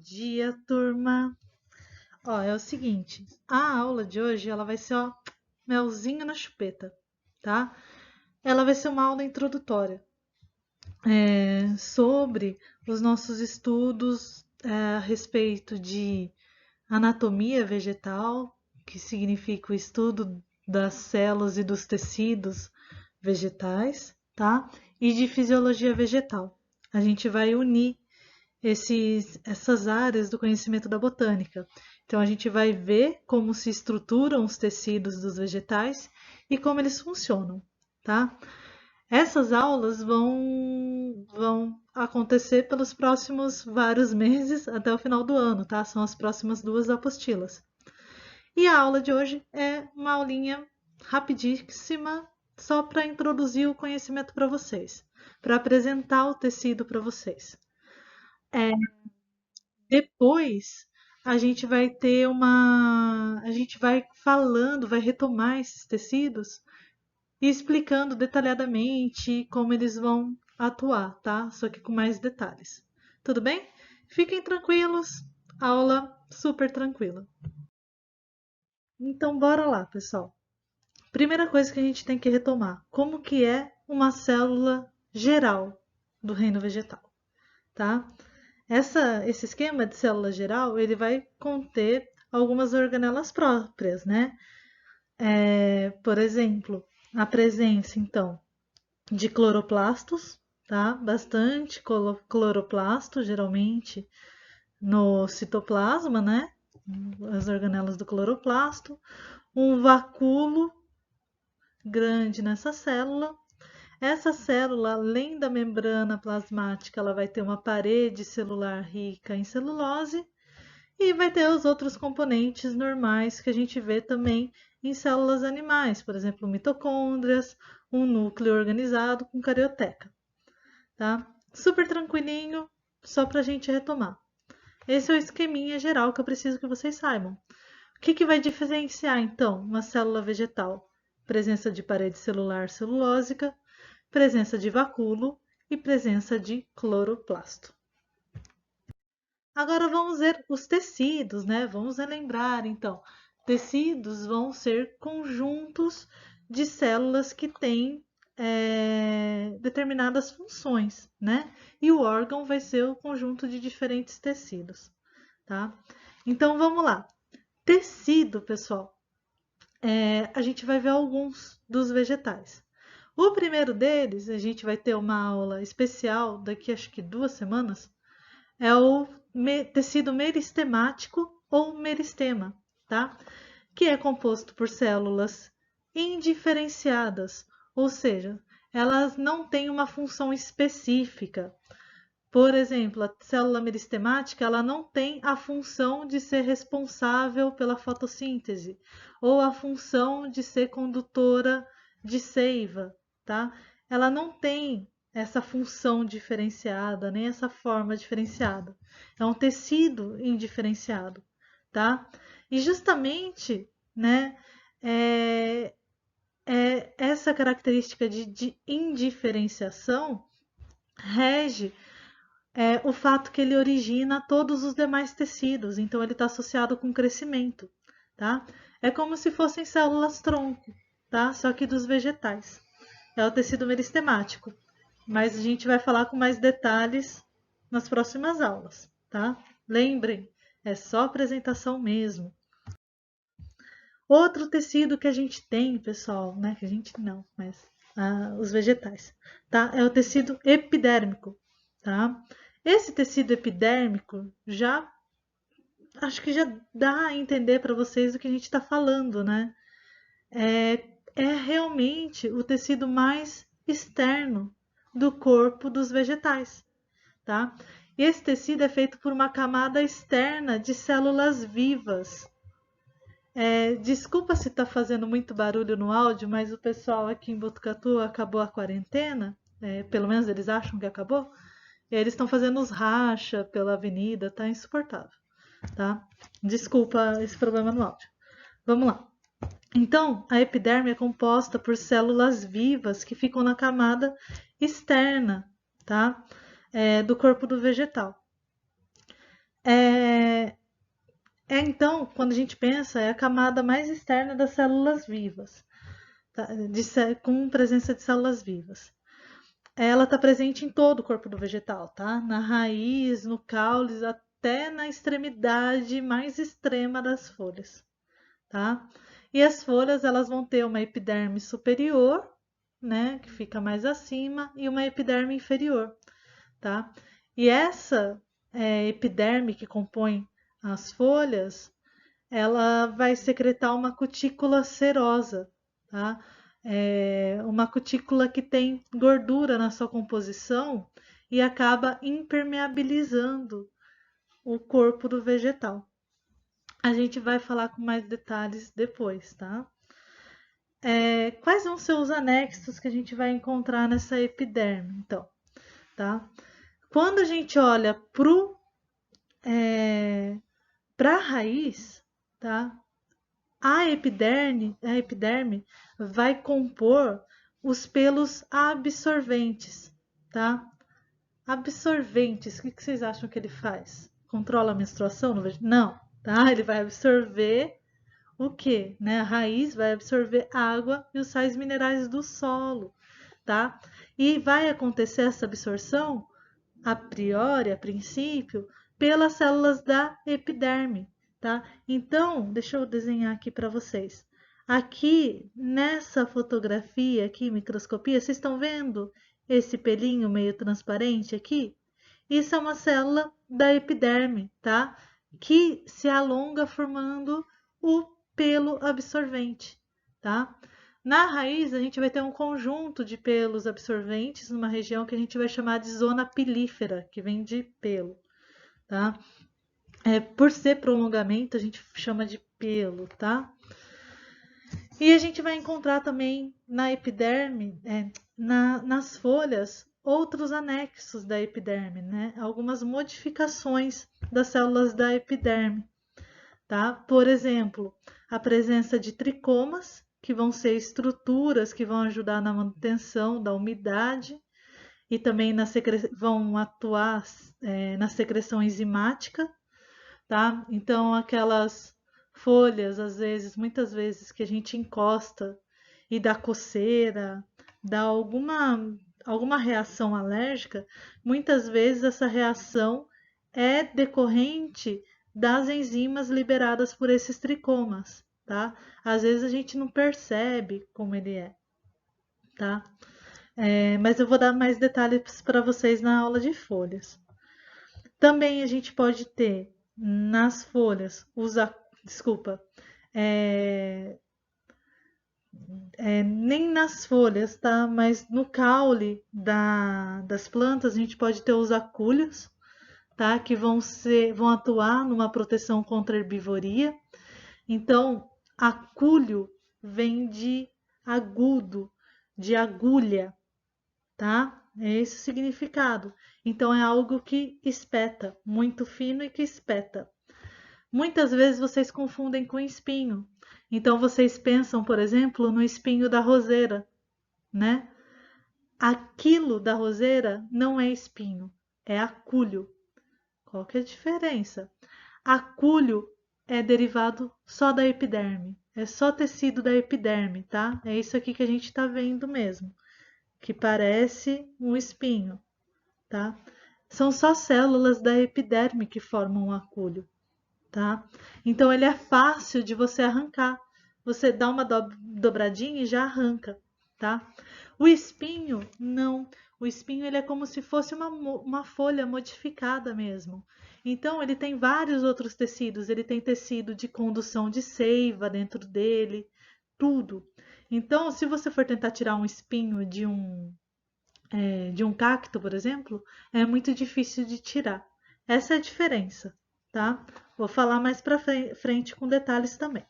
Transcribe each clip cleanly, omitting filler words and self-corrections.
dia, turma. Ó, é o seguinte, a aula de hoje ela vai ser, ó, melzinho na chupeta, tá? Ela vai ser uma aula introdutória sobre os nossos estudos a respeito de anatomia vegetal, que significa o estudo das células e dos tecidos vegetais, tá? E de fisiologia vegetal. A gente vai unir essas áreas do conhecimento da botânica. Então, a gente vai ver como se estruturam os tecidos dos vegetais e como eles funcionam, tá? Essas aulas vão acontecer pelos próximos vários meses até o final do ano, tá? São as próximas duas apostilas. E a aula de hoje é uma aulinha rapidíssima, só para introduzir o conhecimento para vocês, para apresentar o tecido para vocês. Depois a gente vai ter a gente vai falando, vai retomar esses tecidos e explicando detalhadamente como eles vão atuar, tá? Só que com mais detalhes. Tudo bem? Fiquem tranquilos, aula super tranquila. Então bora lá, pessoal. Primeira coisa que a gente tem que retomar, como que é uma célula geral do reino vegetal, tá? Esse esquema de célula geral, ele vai conter algumas organelas próprias, né? Por exemplo, a presença, então, de cloroplastos, tá? Bastante cloroplasto, geralmente, no citoplasma, né? As organelas do cloroplasto. Um vacúolo grande nessa célula. Essa célula, além da membrana plasmática, ela vai ter uma parede celular rica em celulose e vai ter os outros componentes normais que a gente vê também em células animais, por exemplo, mitocôndrias, um núcleo organizado com carioteca, tá? Super tranquilinho, só para a gente retomar. Esse é o esqueminha geral que eu preciso que vocês saibam. O que vai diferenciar, então, uma célula vegetal? Presença de parede celular celulósica, presença de vacúolo e presença de cloroplasto. Agora vamos ver os tecidos, né? Vamos relembrar, então. Tecidos vão ser conjuntos de células que têm determinadas funções, né? E o órgão vai ser o conjunto de diferentes tecidos, tá? Então vamos lá. Tecido, pessoal, a gente vai ver alguns dos vegetais. O primeiro deles, a gente vai ter uma aula especial daqui acho que 2 semanas, é o tecido meristemático ou meristema, tá? Que é composto por células indiferenciadas, ou seja, elas não têm uma função específica. Por exemplo, a célula meristemática, ela não tem a função de ser responsável pela fotossíntese ou a função de ser condutora de seiva, tá? Ela não tem essa função diferenciada, nem essa forma diferenciada. É um tecido indiferenciado, tá? E justamente, né, essa característica de indiferenciação rege o fato que ele origina todos os demais tecidos, então ele está associado com crescimento, tá? É como se fossem células tronco, tá? Só que dos vegetais. É o tecido meristemático, mas a gente vai falar com mais detalhes nas próximas aulas, tá? Lembrem, é só apresentação mesmo. Outro tecido que a gente tem, pessoal, né? Que a gente não, mas os vegetais, tá? É o tecido epidérmico, tá? Esse tecido epidérmico já acho que já dá a entender para vocês do que a gente está falando, né? É realmente o tecido mais externo do corpo dos vegetais, tá? E esse tecido é feito por uma camada externa de células vivas. Desculpa se está fazendo muito barulho no áudio, mas o pessoal aqui em Botucatu acabou a quarentena, pelo menos eles acham que acabou. Eles estão fazendo os racha pela avenida, tá insuportável, tá? Desculpa esse problema no áudio. Vamos lá. Então, a epiderme é composta por células vivas que ficam na camada externa, tá? Do corpo do vegetal. então, quando a gente pensa, é a camada mais externa das células vivas, tá? Com presença de células vivas. Ela está presente em todo o corpo do vegetal, tá? Na raiz, no caule, até na extremidade mais extrema das folhas, tá? E as folhas, elas vão ter uma epiderme superior, né, que fica mais acima, e uma epiderme inferior, tá? E essa epiderme que compõe as folhas, ela vai secretar uma cutícula serosa, tá? Uma cutícula que tem gordura na sua composição e acaba impermeabilizando o corpo do vegetal. A gente vai falar com mais detalhes depois, tá? Quais vão ser os anexos que a gente vai encontrar nessa epiderme, então, tá? Quando a gente olha para a raiz, tá? A epiderme vai compor os pelos absorventes, tá? Absorventes, o que vocês acham que ele faz? Controla a menstruação? Não, tá? Ele vai absorver o quê? Né? A raiz vai absorver água e os sais minerais do solo, tá? E vai acontecer essa absorção, a priori, a princípio, pelas células da epiderme, tá? Então, deixa eu desenhar aqui para vocês. Aqui, nessa fotografia aqui, microscopia, vocês estão vendo esse pelinho meio transparente aqui? Isso é uma célula da epiderme, tá? Que se alonga formando o pelo absorvente, tá? Na raiz, a gente vai ter um conjunto de pelos absorventes numa região que a gente vai chamar de zona pilífera, que vem de pelo, tá? Por ser prolongamento, a gente chama de pelo, tá? E a gente vai encontrar também na epiderme, nas folhas, outros anexos da epiderme, né? Algumas modificações das células da epiderme, tá? Por exemplo, a presença de tricomas, que vão ser estruturas que vão ajudar na manutenção da umidade e também vão atuar na secreção enzimática, tá? Então, aquelas folhas, às vezes, muitas vezes que a gente encosta e dá coceira, dá alguma reação alérgica, muitas vezes essa reação é decorrente das enzimas liberadas por esses tricomas, tá? Às vezes a gente não percebe como ele é, tá? Mas eu vou dar mais detalhes para vocês na aula de folhas. Também a gente pode ter nas folhas, nem nas folhas, tá? Mas no caule das plantas a gente pode ter os acúlios, tá? Que vão atuar numa proteção contra a herbivoria. Então, acúlio vem de agudo, de agulha, tá? É esse o significado. Então, é algo que espeta, muito fino e que espeta. Muitas vezes vocês confundem com espinho. Então, vocês pensam, por exemplo, no espinho da roseira, né? Aquilo da roseira não é espinho, é acúlio. Qual que é a diferença? Acúlio é derivado só da epiderme, é só tecido da epiderme, tá? É isso aqui que a gente está vendo mesmo, que parece um espinho, tá? São só células da epiderme que formam o acúlio, tá? Então ele é fácil de você arrancar. Você dá uma dobradinha e já arranca, tá? O espinho, não. O espinho ele é como se fosse uma folha modificada mesmo. Então ele tem vários outros tecidos. Ele tem tecido de condução de seiva dentro dele, tudo. Então, se você for tentar tirar um espinho de um cacto, por exemplo, é muito difícil de tirar. Essa é a diferença, tá? Vou falar mais para frente com detalhes também.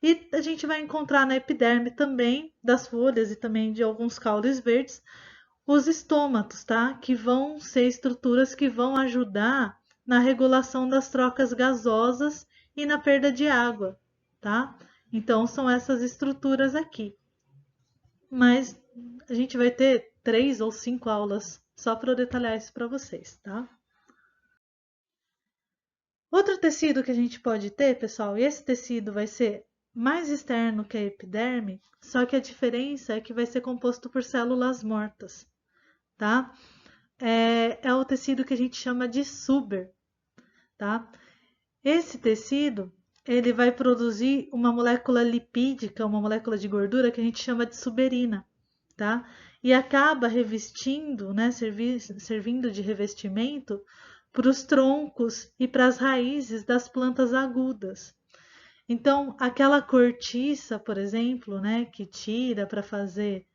E a gente vai encontrar na epiderme também das folhas e também de alguns caules verdes os estômatos, tá? Que vão ser estruturas que vão ajudar na regulação das trocas gasosas e na perda de água, tá? Então são essas estruturas aqui. Mas a gente vai ter 3 ou 5 aulas só para detalhar isso para vocês, tá? Outro tecido que a gente pode ter, pessoal, e esse tecido vai ser mais externo que a epiderme, só que a diferença é que vai ser composto por células mortas, tá? É o tecido que a gente chama de suber, tá? Esse tecido, ele vai produzir uma molécula lipídica, uma molécula de gordura que a gente chama de suberina, tá? E acaba revestindo, né, servindo de revestimento para os troncos e para as raízes das plantas agudas. Então, aquela cortiça, por exemplo, né, que tira para fazer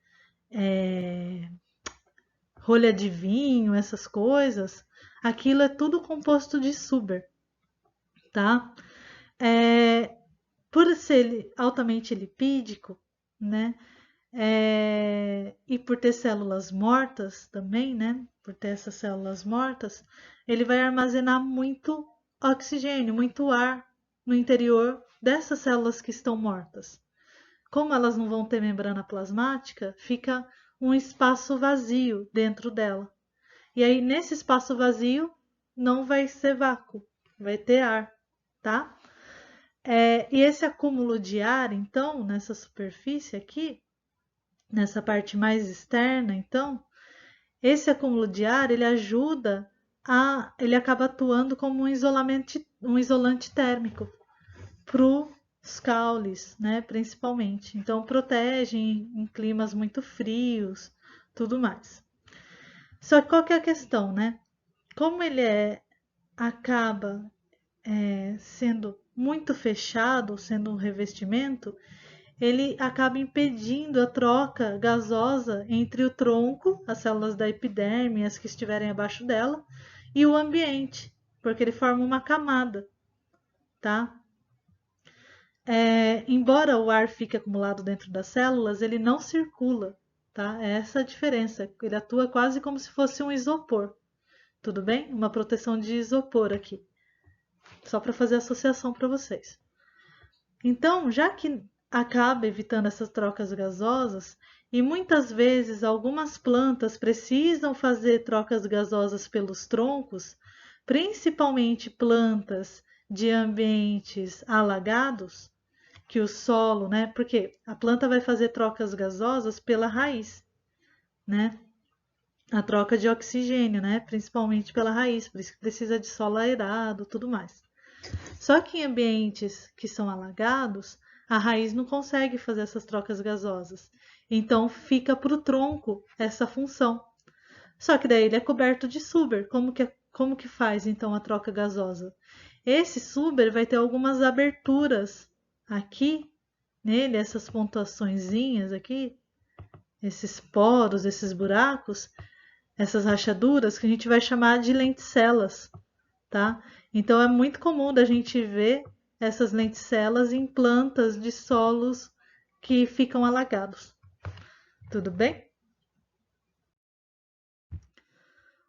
rolha de vinho, essas coisas, aquilo é tudo composto de suber, tá? Por ser altamente lipídico, né? E por ter células mortas também, né? Por ter essas células mortas, ele vai armazenar muito oxigênio, muito ar no interior dessas células que estão mortas. Como elas não vão ter membrana plasmática, fica um espaço vazio dentro dela. E aí, nesse espaço vazio, não vai ser vácuo, vai ter ar, tá? E esse acúmulo de ar, então, nessa superfície aqui, nessa parte mais externa, então, esse acúmulo de ar, ele acaba atuando como um isolante térmico para os caules, né, principalmente. Então, protege em climas muito frios, tudo mais. Só que qual que é a questão, né? Como acaba sendo muito fechado, sendo um revestimento, ele acaba impedindo a troca gasosa entre o tronco, as células da epiderme, as que estiverem abaixo dela, e o ambiente, porque ele forma uma camada, tá? Embora o ar fique acumulado dentro das células, ele não circula, tá? É essa a diferença. Ele atua quase como se fosse um isopor, tudo bem? Uma proteção de isopor aqui, só para fazer associação para vocês. Então, já que acaba evitando essas trocas gasosas, e muitas vezes algumas plantas precisam fazer trocas gasosas pelos troncos, principalmente plantas de ambientes alagados, que o solo, né? Porque a planta vai fazer trocas gasosas pela raiz, né? A troca de oxigênio, né? Principalmente pela raiz, por isso que precisa de solo aerado, tudo mais. Só que em ambientes que são alagados, a raiz não consegue fazer essas trocas gasosas. Então fica para o tronco essa função. Só que daí ele é coberto de suber. Como que faz então a troca gasosa? Esse suber vai ter algumas aberturas aqui nele, essas pontuaçõezinhas aqui, esses poros, esses buracos, essas rachaduras que a gente vai chamar de lenticelas, tá? Então é muito comum da gente ver essas lenticelas em plantas de solos que ficam alagados. Tudo bem?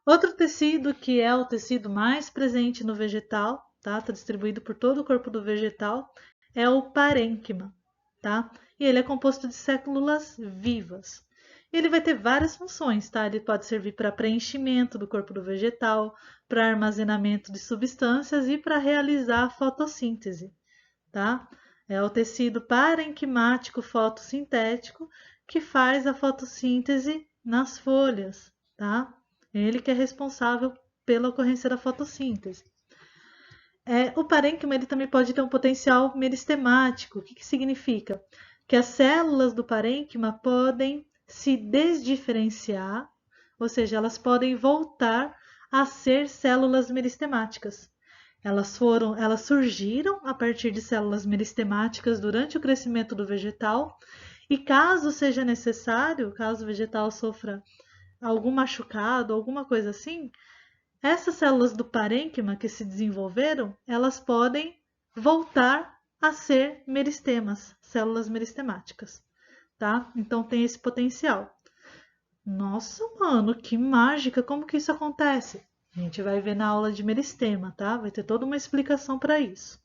Outro tecido que é o tecido mais presente no vegetal, tá? Está distribuído por todo o corpo do vegetal, é o parênquima, tá? E ele é composto de células vivas. Ele vai ter várias funções, tá? Ele pode servir para preenchimento do corpo do vegetal, para armazenamento de substâncias e para realizar a fotossíntese, tá? É o tecido parenquimático fotossintético que faz a fotossíntese nas folhas, tá? Ele que é responsável pela ocorrência da fotossíntese. O parênquima ele também pode ter um potencial meristemático. O que significa? Que as células do parênquima podem se desdiferenciar, ou seja, elas podem voltar a ser células meristemáticas. Elas surgiram a partir de células meristemáticas durante o crescimento do vegetal e caso seja necessário, caso o vegetal sofra algum machucado, alguma coisa assim, essas células do parênquima que se desenvolveram, elas podem voltar a ser meristemas, células meristemáticas, tá? Então tem esse potencial. Nossa, mano, que mágica! Como que isso acontece? A gente vai ver na aula de meristema, tá? Vai ter toda uma explicação para isso.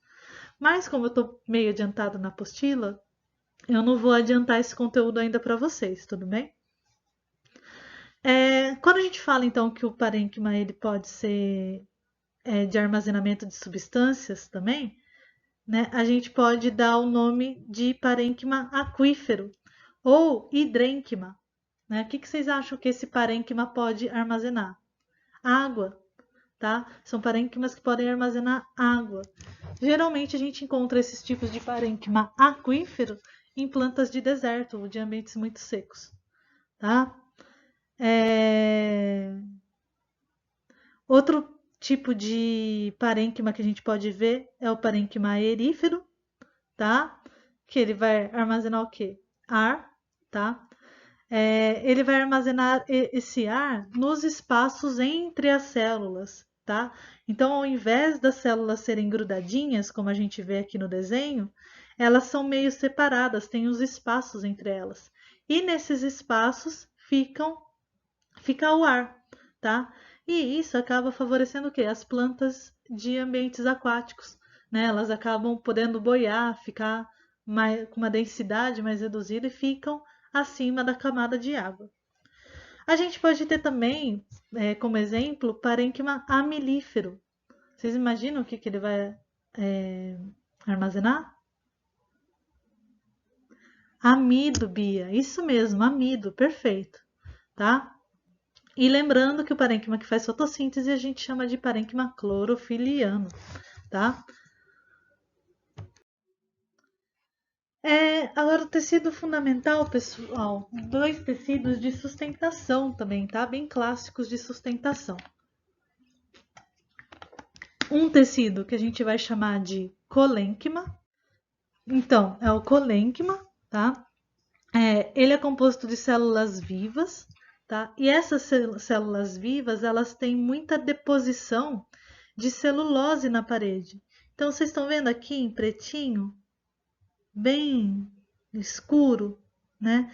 Mas como eu tô meio adiantada na apostila, eu não vou adiantar esse conteúdo ainda para vocês, tudo bem? Quando a gente fala então que o parênquima ele pode ser de armazenamento de substâncias também, né, a gente pode dar o nome de parênquima aquífero ou hidrênquima. Né? O que vocês acham que esse parênquima pode armazenar? Água, tá? São parênquimas que podem armazenar água. Geralmente a gente encontra esses tipos de parênquima aquífero em plantas de deserto ou de ambientes muito secos, tá? Outro tipo de parênquima que a gente pode ver é o parênquima aerífero, tá? Que ele vai armazenar o quê? Ar, tá? Ele vai armazenar esse ar nos espaços entre as células, tá? Então, ao invés das células serem grudadinhas, como a gente vê aqui no desenho, elas são meio separadas, tem os espaços entre elas. E nesses espaços fica o ar, tá? E isso acaba favorecendo o quê? As plantas de ambientes aquáticos, né? Elas acabam podendo boiar, ficar com uma densidade mais reduzida e ficam acima da camada de água. A gente pode ter também, como exemplo, parênquima amilífero. Vocês imaginam o que ele vai armazenar? Amido, Bia. Isso mesmo, amido. Perfeito. Tá? E lembrando que o parênquima que faz fotossíntese a gente chama de parênquima clorofiliano. Tá? Agora, o tecido fundamental, pessoal, dois tecidos de sustentação também, tá? Bem clássicos de sustentação. Um tecido que a gente vai chamar de colênquima. Então, é o colênquima, tá? Ele é composto de células vivas, tá? E essas células vivas, elas têm muita deposição de celulose na parede. Então, vocês estão vendo aqui em pretinho, bem escuro, né?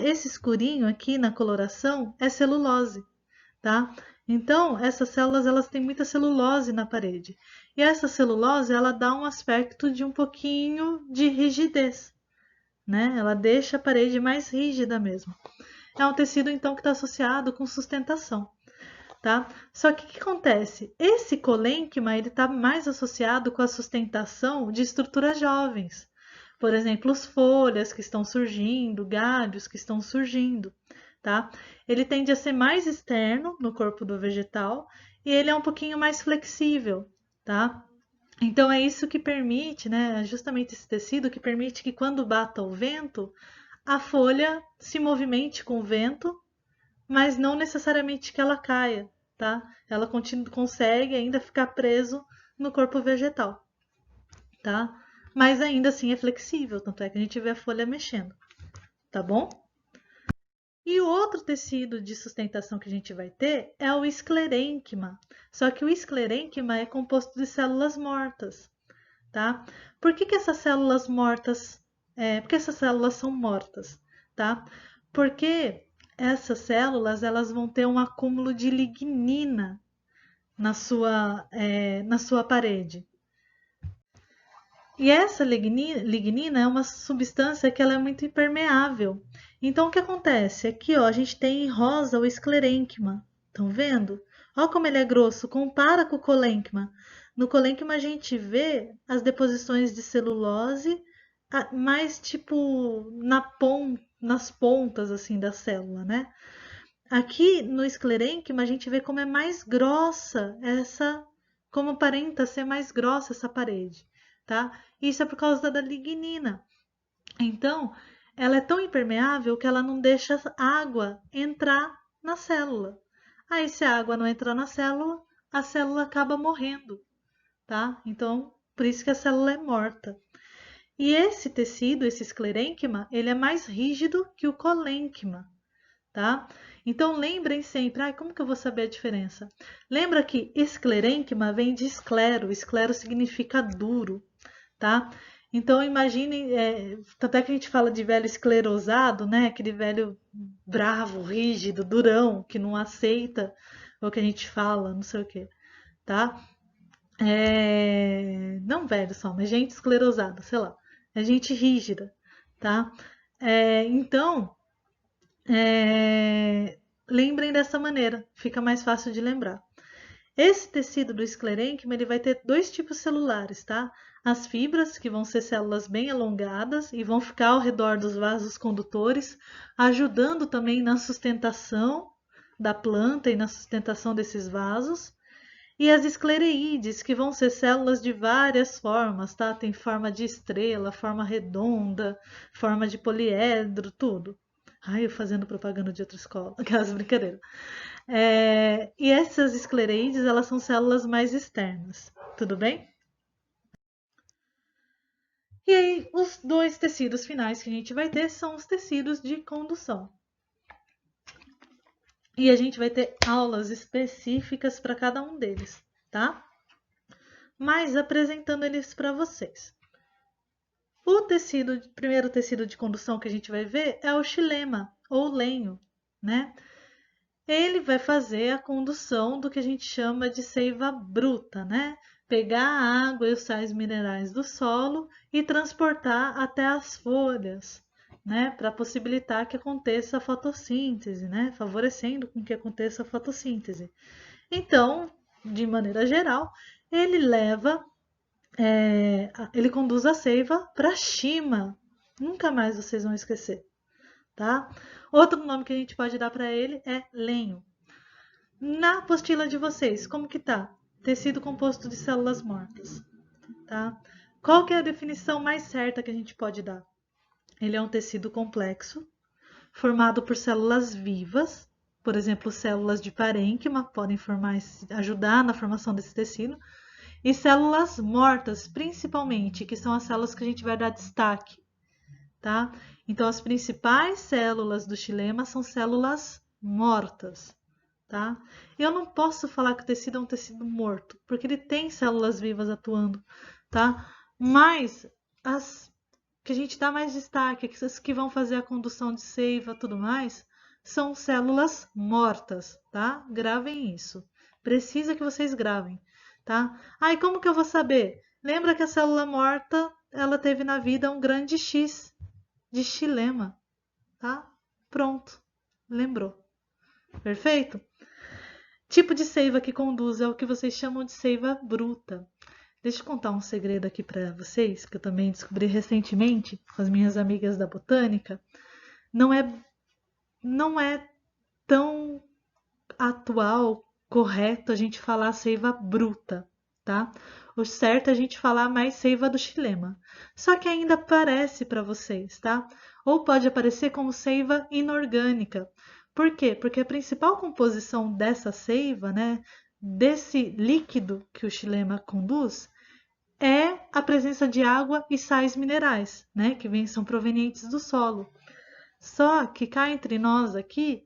Esse escurinho aqui na coloração é celulose, tá? Então, essas células elas têm muita celulose na parede. E essa celulose ela dá um aspecto de um pouquinho de rigidez, né? Ela deixa a parede mais rígida mesmo. É um tecido então que está associado com sustentação, tá? Só que o que acontece? Esse colênquima ele está mais associado com a sustentação de estruturas jovens. Por exemplo, as folhas que estão surgindo, galhos que estão surgindo, tá? Ele tende a ser mais externo no corpo do vegetal e ele é um pouquinho mais flexível, tá? Então é isso que permite, né? Justamente esse tecido que permite que quando bata o vento, a folha se movimente com o vento, mas não necessariamente que ela caia, tá? Ela consegue ainda ficar preso no corpo vegetal, tá? Mas ainda assim é flexível, tanto é que a gente vê a folha mexendo, tá bom? E o outro tecido de sustentação que a gente vai ter é o esclerênquima. Só que o esclerênquima é composto de células mortas, tá? Por que essas células mortas, porque essas células são mortas, tá? Porque essas células elas vão ter um acúmulo de lignina na sua parede. E essa lignina é uma substância que ela é muito impermeável. Então, o que acontece? Aqui, ó, a gente tem em rosa o esclerênquima. Estão vendo? Olha como ele é grosso. Compara com o colênquima. No colênquima, a gente vê as deposições de celulose mais tipo nas pontas assim da célula, né? Aqui no esclerênquima, a gente vê como é mais grossa como aparenta ser mais grossa essa parede, tá? Isso é por causa da lignina. Então, ela é tão impermeável que ela não deixa água entrar na célula. Aí, se a água não entrar na célula, a célula acaba morrendo, tá? Então, por isso que a célula é morta. E esse tecido, esse esclerênquima, ele é mais rígido que o colênquima, tá? Então, lembrem sempre, como que eu vou saber a diferença? Lembra que esclerênquima vem de esclero, esclero significa duro, tá? Então, imaginem, tanto é que a gente fala de velho esclerosado, né? Aquele velho bravo, rígido, durão, que não aceita o que a gente fala, não sei o quê, tá? Não velho só, mas gente esclerosada, sei lá. É gente rígida, tá? Então, lembrem dessa maneira, fica mais fácil de lembrar. Esse tecido do esclerênquima, ele vai ter dois tipos celulares, tá? As fibras, que vão ser células bem alongadas e vão ficar ao redor dos vasos condutores, ajudando também na sustentação da planta e na sustentação desses vasos. E as esclereídes, que vão ser células de várias formas, tá? Tem forma de estrela, forma redonda, forma de poliedro, tudo. Ai, eu fazendo propaganda de outra escola, aquelas brincadeiras. E essas esclereídes, elas são células mais externas, tudo bem? E aí, os dois tecidos finais que a gente vai ter são os tecidos de condução. E a gente vai ter aulas específicas para cada um deles, tá? Mas apresentando eles para vocês. O primeiro tecido de condução que a gente vai ver é o xilema, ou lenho, né? Ele vai fazer a condução do que a gente chama de seiva bruta, né? Pegar a água e os sais minerais do solo e transportar até as folhas, né? Para possibilitar que aconteça a fotossíntese, né? Favorecendo com que aconteça a fotossíntese. Então, de maneira geral, ele ele conduz a seiva para Shima. Nunca mais vocês vão esquecer, tá? Outro nome que a gente pode dar para ele é lenho. Na apostila de vocês, como que tá? Tecido composto de células mortas, tá? Qual que é a definição mais certa que a gente pode dar? Ele é um tecido complexo, formado por células vivas, por exemplo, células de parênquima podem ajudar na formação desse tecido, e células mortas, principalmente, que são as células que a gente vai dar destaque, tá? Então, as principais células do xilema são células mortas, tá? Eu não posso falar que o tecido é um tecido morto, porque ele tem células vivas atuando, tá? Mas as que a gente dá mais destaque, as que vão fazer a condução de seiva e tudo mais, são células mortas, tá? Gravem isso. Precisa que vocês gravem, tá? E como que eu vou saber? Lembra que a célula morta, ela teve na vida um grande X de xilema, tá? Pronto. Lembrou. Perfeito? Tipo de seiva que conduz é o que vocês chamam de seiva bruta. Deixa eu contar um segredo aqui para vocês, que eu também descobri recentemente com as minhas amigas da botânica. Não é tão atual, correto a gente falar seiva bruta, tá? O certo é a gente falar mais seiva do xilema. Só que ainda aparece para vocês, tá? Ou pode aparecer como seiva inorgânica. Por quê? Porque a principal composição dessa seiva, né, desse líquido que o xilema conduz, é a presença de água e sais minerais, né, que são provenientes do solo. Só que cá entre nós aqui,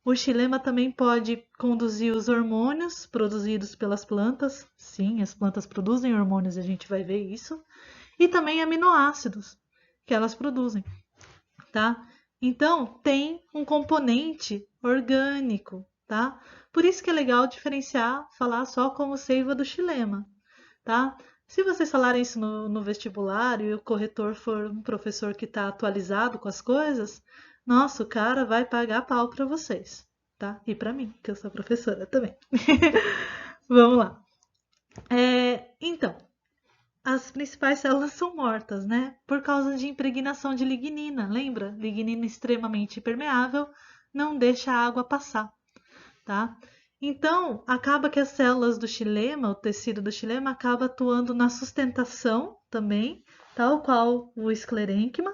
o xilema também pode conduzir os hormônios produzidos pelas plantas. Sim, as plantas produzem hormônios, a gente vai ver isso. E também aminoácidos que elas produzem, tá? Então, tem um componente orgânico, tá? Por isso que é legal diferenciar, falar só como seiva do xilema, tá? Se vocês falarem isso no vestibular e o corretor for um professor que está atualizado com as coisas, nossa, o cara vai pagar pau para vocês, tá? E para mim, que eu sou professora também. Vamos lá. Então, as principais células são mortas, né? Por causa de impregnação de lignina. Lembra? Lignina extremamente permeável, não deixa a água passar, tá? Então, acaba que as células do xilema, o tecido do xilema, acaba atuando na sustentação também, tal qual o esclerênquima,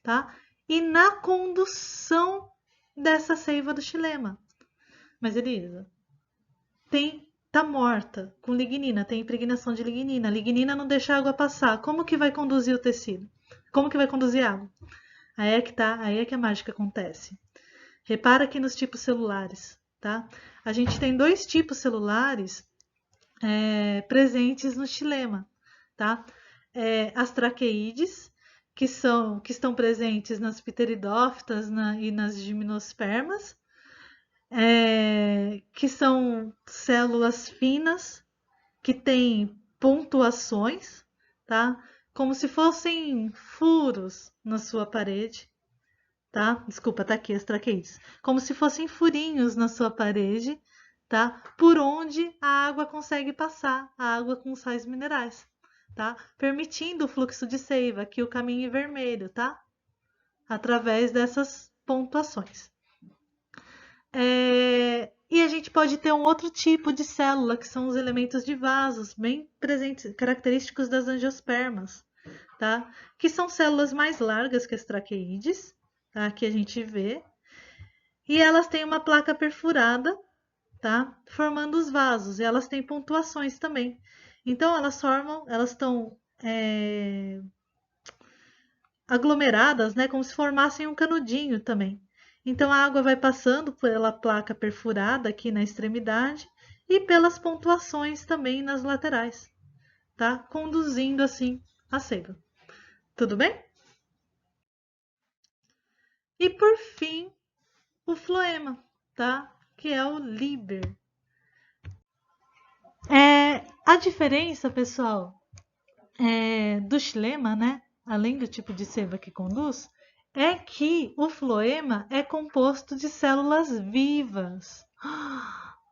tá? E na condução dessa seiva do xilema. Mas, Elisa, tá morta com lignina, tem impregnação de lignina. A lignina não deixa a água passar. Como que vai conduzir o tecido? Como que vai conduzir a água? Aí é que a mágica acontece. Repara aqui nos tipos celulares, tá? A gente tem dois tipos celulares presentes no xilema, tá? As traqueídes, que estão presentes nas pteridófitas e nas gimnospermas, que são células finas que têm pontuações, tá? Como se fossem furos na sua parede, tá? Desculpa, tá aqui as traqueides. Como se fossem furinhos na sua parede, tá? Por onde a água consegue passar, a água com sais minerais, tá? Permitindo o fluxo de seiva, aqui o caminho vermelho, tá? Através dessas pontuações. E a gente pode ter um outro tipo de célula, que são os elementos de vasos, bem presentes, característicos das angiospermas, tá? Que são células mais largas que as traqueídeas, tá? Que a gente vê. E elas têm uma placa perfurada, tá? Formando os vasos. E elas têm pontuações também. Então, elas estão aglomeradas, né? Como se formassem um canudinho também. Então, a água vai passando pela placa perfurada aqui na extremidade e pelas pontuações também nas laterais, tá? Conduzindo assim a seiva. Tudo bem? E por fim, o floema, tá? Que é o líber. A diferença, pessoal, do xilema, né? Além do tipo de seiva que conduz, é que o floema é composto de células vivas.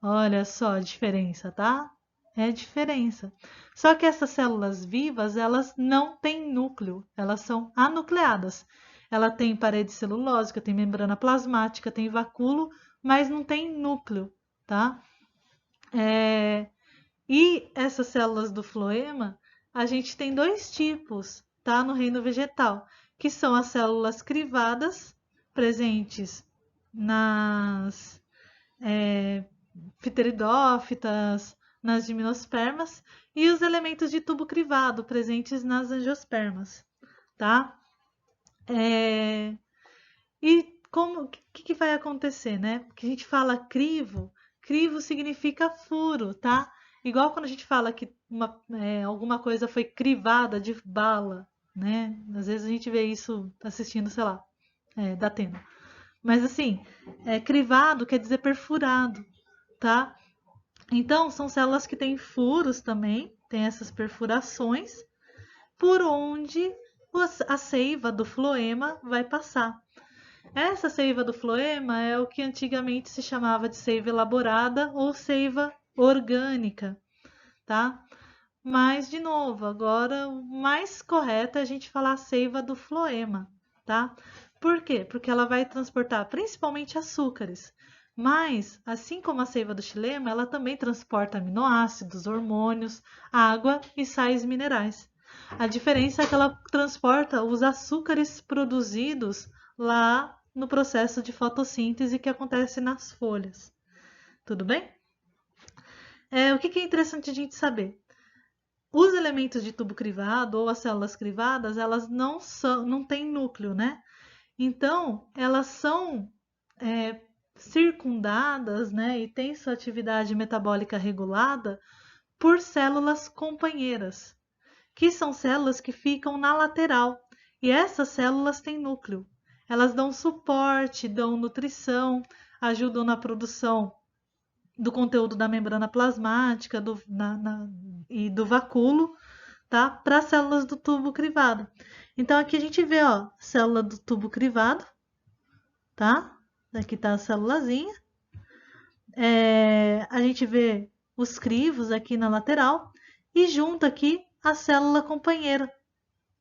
Olha só a diferença, tá? É a diferença. Só que essas células vivas, elas não têm núcleo, elas são anucleadas. Ela tem parede celulósica, tem membrana plasmática, tem vacúolo, mas não tem núcleo, tá? E essas células do floema, a gente tem dois tipos, tá? No reino vegetal, que são as células crivadas, presentes nas pteridófitas, nas gimnospermas, e os elementos de tubo crivado, presentes nas angiospermas, tá? E o que vai acontecer, né? Porque a gente fala crivo, crivo significa furo, tá? Igual quando a gente fala que alguma coisa foi crivada de bala, né? Às vezes a gente vê isso assistindo, sei lá, da Atena. Mas assim, crivado quer dizer perfurado, tá? Então, são células que têm furos também, tem essas perfurações, por onde a seiva do floema vai passar. Essa seiva do floema é o que antigamente se chamava de seiva elaborada ou seiva orgânica, tá? Mas, de novo, agora o mais correto é a gente falar seiva do floema, tá? Por quê? Porque ela vai transportar principalmente açúcares. Mas, assim como a seiva do xilema, ela também transporta aminoácidos, hormônios, água e sais minerais. A diferença é que ela transporta os açúcares produzidos lá no processo de fotossíntese que acontece nas folhas. Tudo bem? O que é interessante a gente saber? Os elementos de tubo crivado ou as células crivadas, elas não têm núcleo, né? Então, elas são circundadas, né, e têm sua atividade metabólica regulada por células companheiras, que são células que ficam na lateral. E essas células têm núcleo. Elas dão suporte, dão nutrição, ajudam na produção do conteúdo da membrana plasmática e do vacúolo, tá? Para as células do tubo crivado. Então, aqui a gente vê, ó, célula do tubo crivado, tá? Aqui tá a célulazinha. A gente vê os crivos aqui na lateral e junto aqui a célula companheira,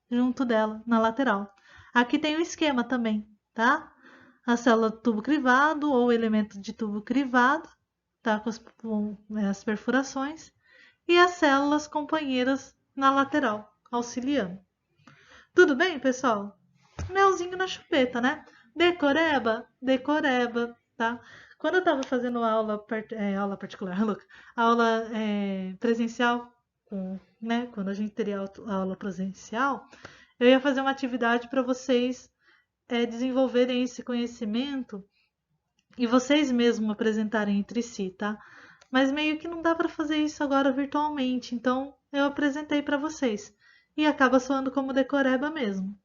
junto dela, na lateral. Aqui tem o esquema também, tá? A célula do tubo crivado ou elemento de tubo crivado, tá? Com as perfurações. E as células companheiras na lateral, auxiliando. Tudo bem, pessoal? Melzinho na chupeta, né? Decoreba, decoreba, tá? Quando eu estava fazendo aula particular, aula presencial, né? Quando a gente teria aula presencial, eu ia fazer uma atividade para vocês desenvolverem esse conhecimento e vocês mesmos apresentarem entre si, tá? Mas meio que não dá para fazer isso agora virtualmente, então eu apresentei para vocês. E acaba soando como decoreba mesmo.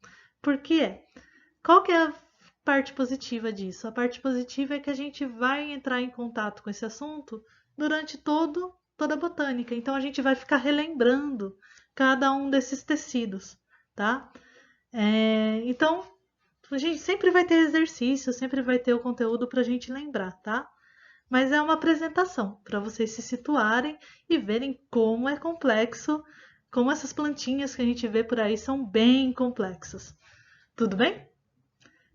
Por quê? Qual que é a parte positiva disso? A parte positiva é que a gente vai entrar em contato com esse assunto durante toda a botânica. Então a gente vai ficar relembrando cada um desses tecidos, tá? Então a gente sempre vai ter exercício, sempre vai ter o conteúdo para a gente lembrar, tá? mas é uma apresentação para vocês se situarem e verem como é complexo, como essas plantinhas que a gente vê por aí são bem complexas. Tudo bem?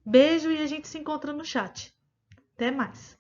Beijo e a gente se encontra no chat. Até mais!